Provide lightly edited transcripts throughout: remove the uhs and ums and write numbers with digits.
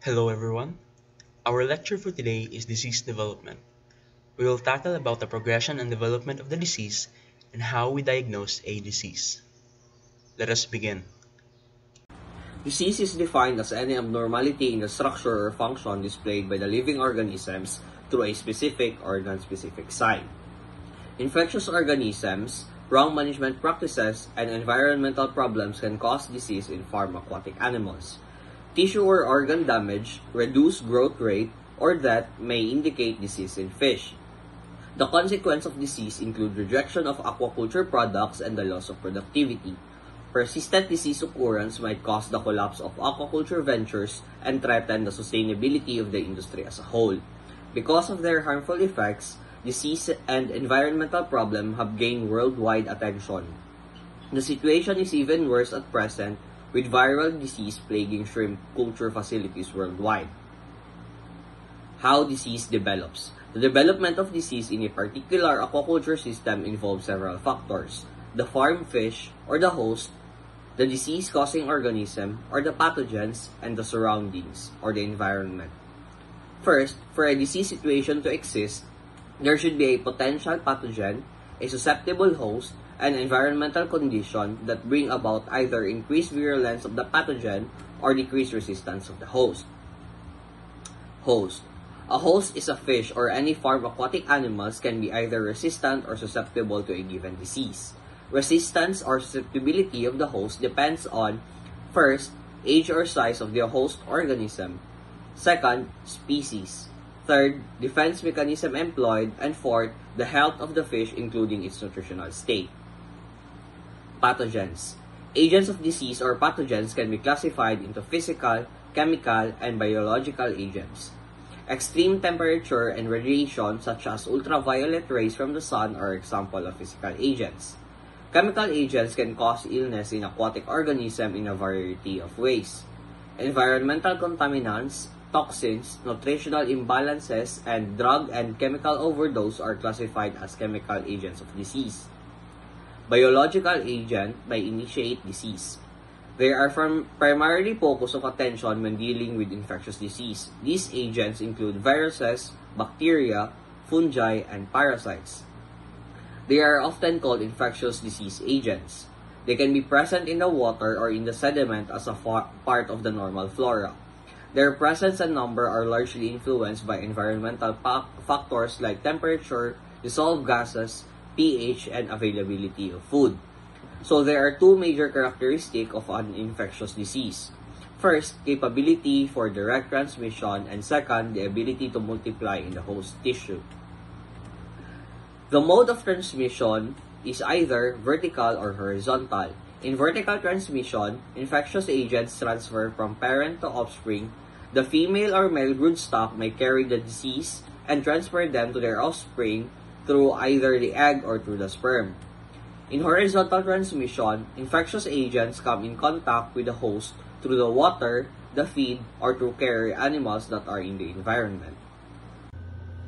Hello everyone. Our lecture for today is disease development. We will tackle about the progression and development of the disease and how we diagnose a disease. Let us begin. Disease is defined as any abnormality in the structure or function displayed by the living organisms through a specific or non-specific sign. Infectious organisms, wrong management practices, and environmental problems can cause disease in farm aquatic animals. Tissue or organ damage, reduced growth rate, or death may indicate disease in fish. The consequence of disease include rejection of aquaculture products and the loss of productivity. Persistent disease occurrence might cause the collapse of aquaculture ventures and threaten the sustainability of the industry as a whole. Because of their harmful effects, disease and environmental problems have gained worldwide attention. The situation is even worse at present, with viral disease plaguing shrimp culture facilities worldwide. How disease develops. The development of disease in a particular aquaculture system involves several factors: the farm fish or the host, the disease-causing organism or the pathogens, and the surroundings or the environment. First, for a disease situation to exist, there should be a potential pathogen, a susceptible host, and environmental condition that bring about either increased virulence of the pathogen or decreased resistance of the host. Host. A host is a fish or any farm aquatic animals can be either resistant or susceptible to a given disease. Resistance or susceptibility of the host depends on, first, age or size of the host organism, second, species, third, defense mechanism employed, and fourth, the health of the fish including its nutritional state. Pathogens. Agents of disease or pathogens can be classified into physical, chemical, and biological agents. Extreme temperature and radiation such as ultraviolet rays from the sun are example of physical agents. Chemical agents can cause illness in aquatic organisms in a variety of ways. Environmental contaminants, toxins, nutritional imbalances, and drug and chemical overdose are classified as chemical agents of disease. Biological agent may initiate disease. They are primarily focus of attention when dealing with infectious disease. These agents include viruses, bacteria, fungi, and parasites. They are often called infectious disease agents. They can be present in the water or in the sediment as a part of the normal flora. Their presence and number are largely influenced by environmental factors like temperature, dissolved gases, pH, and availability of food. So there are two major characteristics of an infectious disease. First, capability for direct transmission, and second, the ability to multiply in the host tissue. The mode of transmission is either vertical or horizontal. In vertical transmission, infectious agents transfer from parent to offspring. The female or male broodstock may carry the disease and transfer them to their offspring through either the egg or through the sperm. In horizontal transmission, infectious agents come in contact with the host through the water, the feed, or through carrier animals that are in the environment.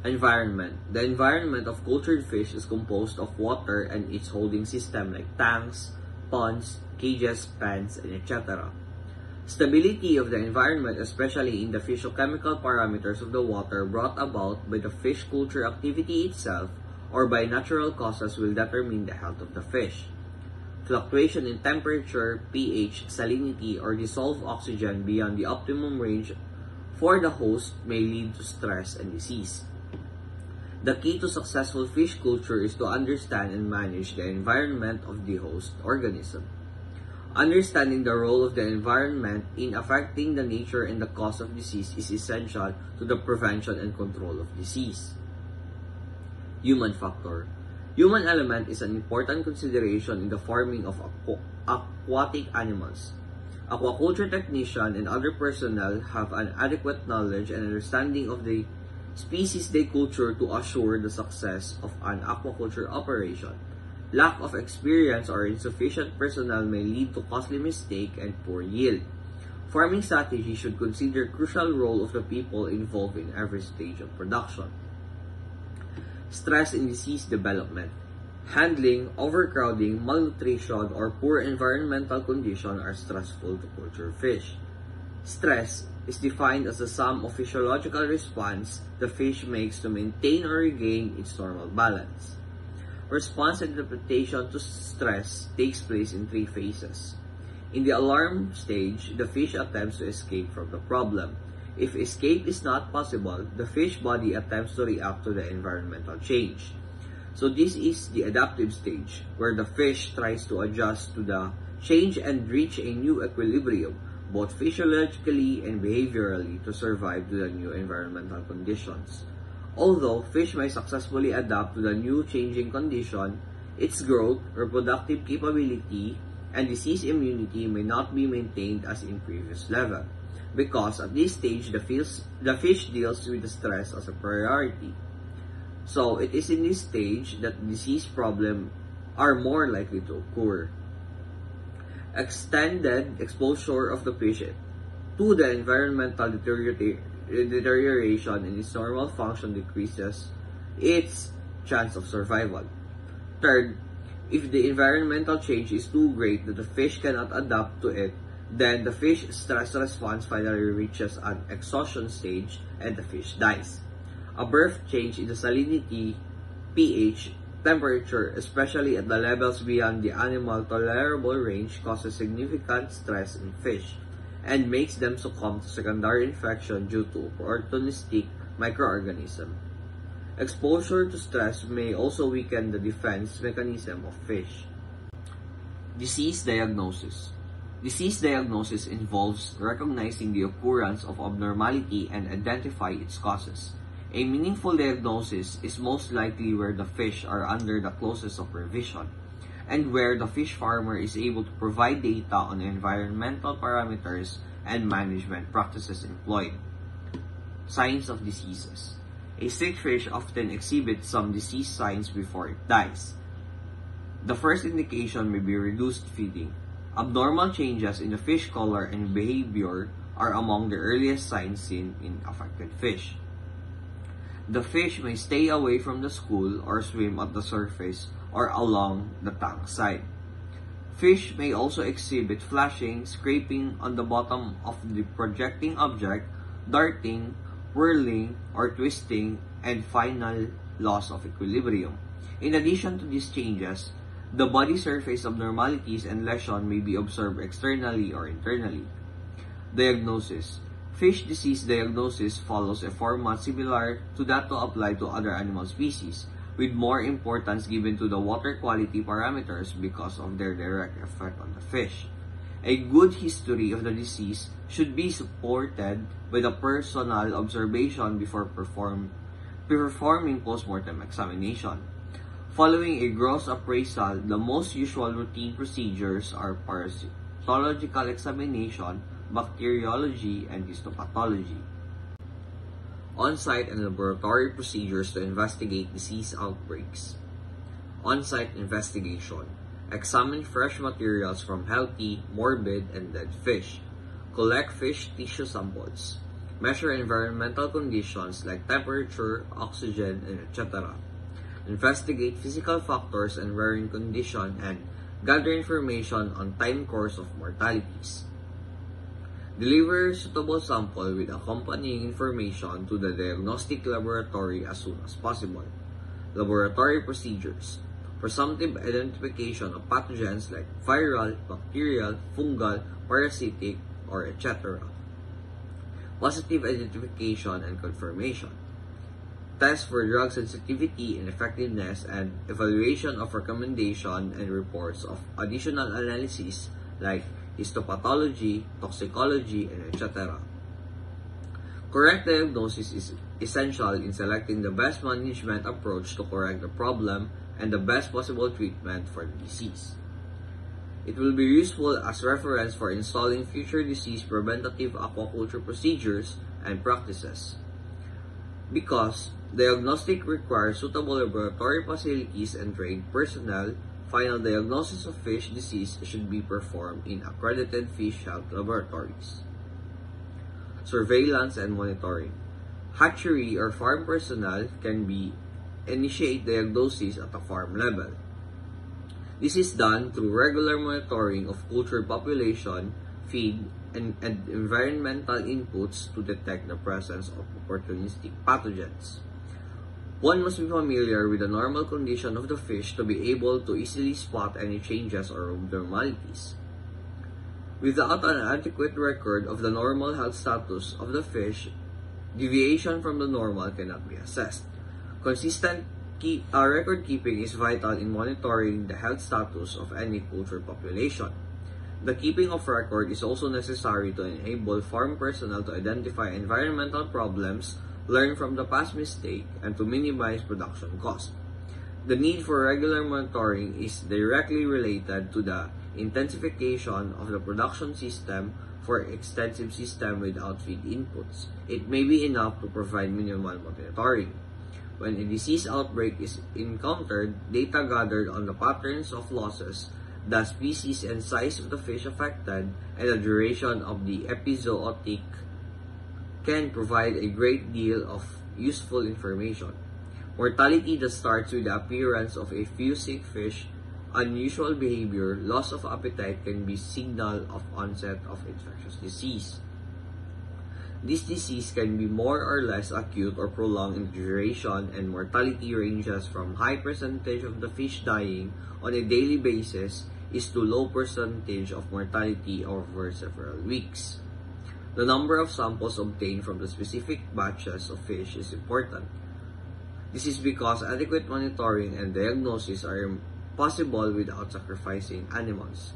Environment. The environment of cultured fish is composed of water and its holding system like tanks, ponds, cages, pens, and etc. Stability of the environment, especially in the physiochemical parameters of the water brought about by the fish culture activity itself or by natural causes, will determine the health of the fish. Fluctuation in temperature, pH, salinity, or dissolved oxygen beyond the optimum range for the host may lead to stress and disease. The key to successful fish culture is to understand and manage the environment of the host organism. Understanding the role of the environment in affecting the nature and the cause of disease is essential to the prevention and control of disease. Human factor. Human element is an important consideration in the farming of aquatic animals. Aquaculture technicians and other personnel have an adequate knowledge and understanding of the species they culture to assure the success of an aquaculture operation. Lack of experience or insufficient personnel may lead to costly mistake and poor yield. Farming strategy should consider crucial role of the people involved in every stage of production. Stress in disease development. Handling, overcrowding, malnutrition, or poor environmental conditions are stressful to culture fish. Stress is defined as the sum of physiological response the fish makes to maintain or regain its normal balance. Response and adaptation to stress takes place in three phases. In the alarm stage, the fish attempts to escape from the problem. If escape is not possible, the fish body attempts to react to the environmental change. So this is the adaptive stage, where the fish tries to adjust to the change and reach a new equilibrium, both physiologically and behaviorally, to survive to the new environmental conditions. Although fish may successfully adapt to the new changing condition, its growth, reproductive capability, and disease immunity may not be maintained as in previous level, because at this stage the fish deals with the stress as a priority. So it is in this stage that disease problems are more likely to occur. Extended exposure of the fish to the environmental deterioration in its normal function decreases its chance of survival. Third, if the environmental change is too great that the fish cannot adapt to it, then the fish stress response finally reaches an exhaustion stage and the fish dies. A birth change in the salinity, pH, temperature, especially at the levels beyond the animal tolerable range, causes significant stress in fish and makes them succumb to secondary infection due to opportunistic microorganisms. Exposure to stress may also weaken the defense mechanism of fish. Disease diagnosis. Disease diagnosis involves recognizing the occurrence of abnormality and identify its causes. A meaningful diagnosis is most likely where the fish are under the closest supervision, and where the fish farmer is able to provide data on environmental parameters and management practices employed. Signs of diseases. A sick fish often exhibits some disease signs before it dies. The first indication may be reduced feeding. Abnormal changes in the fish color and behavior are among the earliest signs seen in affected fish. The fish may stay away from the school or swim at the surface or along the tank side. Fish may also exhibit flashing, scraping on the bottom of the projecting object, darting, whirling, or twisting, and final loss of equilibrium. In addition to these changes, the body surface abnormalities and lesion may be observed externally or internally. Diagnosis. Fish disease diagnosis follows a format similar to that to apply to other animal species, with more importance given to the water quality parameters because of their direct effect on the fish. A good history of the disease should be supported by the personal observation before performing postmortem examination. Following a gross appraisal, the most usual routine procedures are parasitological examination, bacteriology, and histopathology. On-site and laboratory procedures to investigate disease outbreaks. On-site investigation. Examine fresh materials from healthy, morbid, and dead fish. Collect fish tissue samples. Measure environmental conditions like temperature, oxygen, and etc. Investigate physical factors and rearing condition and gather information on time course of mortalities. Deliver suitable sample with accompanying information to the diagnostic laboratory as soon as possible. Laboratory procedures. Presumptive identification of pathogens like viral, bacterial, fungal, parasitic, or etc. Positive identification and confirmation. Test for drug sensitivity and effectiveness and evaluation of recommendation and reports of additional analysis like histopathology, toxicology, and etc. Correct diagnosis is essential in selecting the best management approach to correct the problem and the best possible treatment for the disease. It will be useful as reference for installing future disease preventative aquaculture procedures and practices. Because diagnostic requires suitable laboratory facilities and trained personnel, final diagnosis of fish disease should be performed in accredited fish health laboratories. Surveillance and monitoring. Hatchery or farm personnel can initiate diagnosis at the farm level. This is done through regular monitoring of cultured population, feed, and environmental inputs to detect the presence of opportunistic pathogens. One must be familiar with the normal condition of the fish to be able to easily spot any changes or abnormalities. Without an adequate record of the normal health status of the fish, deviation from the normal cannot be assessed. Consistent record keeping is vital in monitoring the health status of any poultry population. The keeping of record is also necessary to enable farm personnel to identify environmental problems, learn from the past mistake, and to minimize production cost. The need for regular monitoring is directly related to the intensification of the production system for extensive system without feed inputs. It may be enough to provide minimal monitoring. When a disease outbreak is encountered, data gathered on the patterns of losses, the species and size of the fish affected, and the duration of the epizootic can provide a great deal of useful information. Mortality that starts with the appearance of a few sick fish, unusual behavior, loss of appetite can be signal of onset of infectious disease. This disease can be more or less acute or prolonged in duration, and mortality ranges from high percentage of the fish dying on a daily basis is to low percentage of mortality over several weeks. The number of samples obtained from the specific batches of fish is important. This is because adequate monitoring and diagnosis are impossible without sacrificing animals.